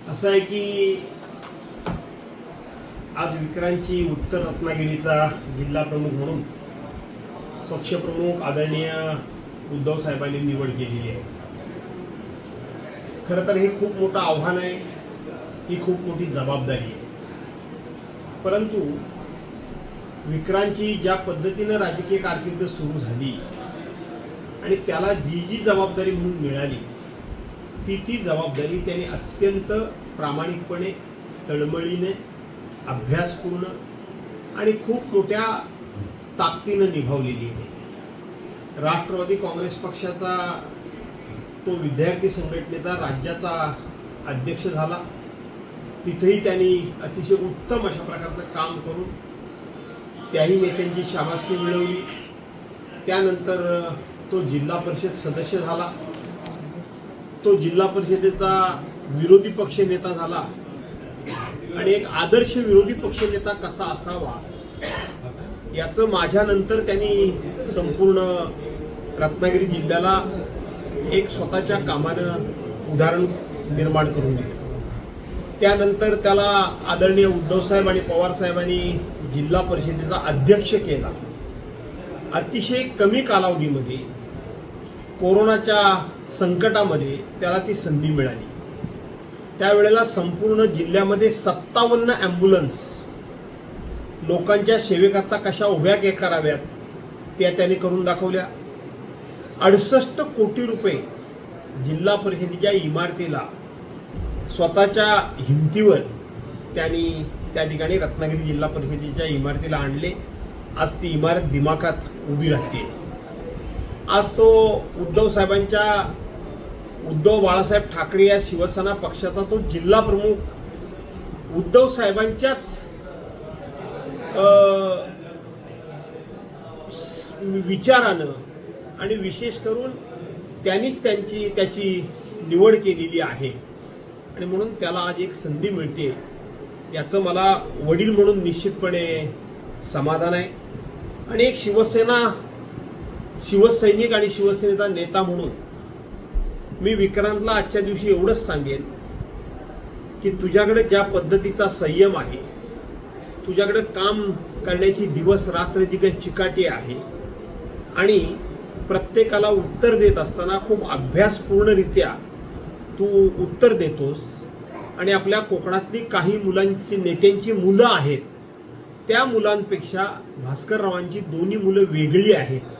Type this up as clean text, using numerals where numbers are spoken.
असं आहे की आज विक्रांतची उत्तर रत्नागिरीचा जिल्हा प्रमुख म्हणून पक्षप्रमुख आदरणीय उद्धव साहेबांनी निवड केलेली आहे। खरं तर हे खूप मोठं आव्हान आहे, ही खूप मोठी जबाबदारी आहे। परंतु विक्रांतची ज्या पद्धतीनं राजकीय कारकीर्द सुरू झाली आणि त्याला जी जी जबाबदारी म्हणून मिळाली ती जबाबदारी त्याने अत्यंत प्रामाणिकपणे, तळमळीने, अभ्यासपूर्ण आणि खूप मोठ्या ताकदीनं निभावलेली आहे। राष्ट्रवादी काँग्रेस पक्षाचा तो विद्यार्थी संघटनेचा राज्याचा अध्यक्ष झाला। तिथेही त्यांनी अतिशय उत्तम अशा प्रकारचं काम करून त्याही नेत्यांची शाबासकी मिळवली। त्यानंतर तो जिल्हा परिषद सदस्य झाला, तो जिल्हा परिषदेचा विरोधी पक्ष नेता झाला आणि एक आदर्श विरोधी पक्ष नेता कसा असावा याचं माझ्यानंतर त्यांनी संपूर्ण रत्नागिरी जिल्ह्याला एक स्वतःच्या कामानं उदाहरण निर्माण करून दिलं। त्यानंतर त्याला आदरणीय उद्धव साहेब आणि पवार साहेबांनी जिल्हा परिषदेचा अध्यक्ष केला। अतिशय कमी कालावधीमध्ये कोरोनाच्या संकटामध्ये त्याला ती संधी मिळाली। त्यावेळेला संपूर्ण जिल्ह्यामध्ये 57 ॲम्ब्युलन्स लोकांच्या सेवेकरता कशा उभ्या कराव्यात त्या त्यांनी करून दाखवल्या। 68 कोटी रुपये जिल्हा परिषदेच्या इमारतीला स्वतःच्या हिमतीवर त्यांनी त्या ठिकाणी रत्नागिरी जिल्हा परिषदेच्या इमारतीला आणले। आज ती इमारत दिमाखात उभी राहते। आज तो उद्धव बाळासाहेब ठाकरे या शिवसेना पक्षाचा तो जिल्हा प्रमुख उद्धव साहेबांच्याच विचारानं आणि विशेष करून त्यांनीच त्याची निवड केलेली आहे आणि म्हणून त्याला आज एक संधी मिळते याचं मला वडील म्हणून निश्चितपणे समाधान आहे। आणि एक शिवसैनिक आणि शिवसेनेचा नेता म्हणून मी विक्रांतला आजच्या दिवशी एवढंच सांगेन की तुझ्याकडे ज्या पद्धतीचा संयम आहे, तुझ्याकडे काम करण्याची दिवस रात्र जी काही चिकाटी आहे आणि प्रत्येकाला उत्तर देत असताना खूप अभ्यासपूर्णरित्या तू उत्तर देतोस आणि आपल्या कोकणातली काही नेत्यांची मुलं आहेत त्या मुलांपेक्षा भास्कररावांची दोन्ही मुलं वेगळी आहेत।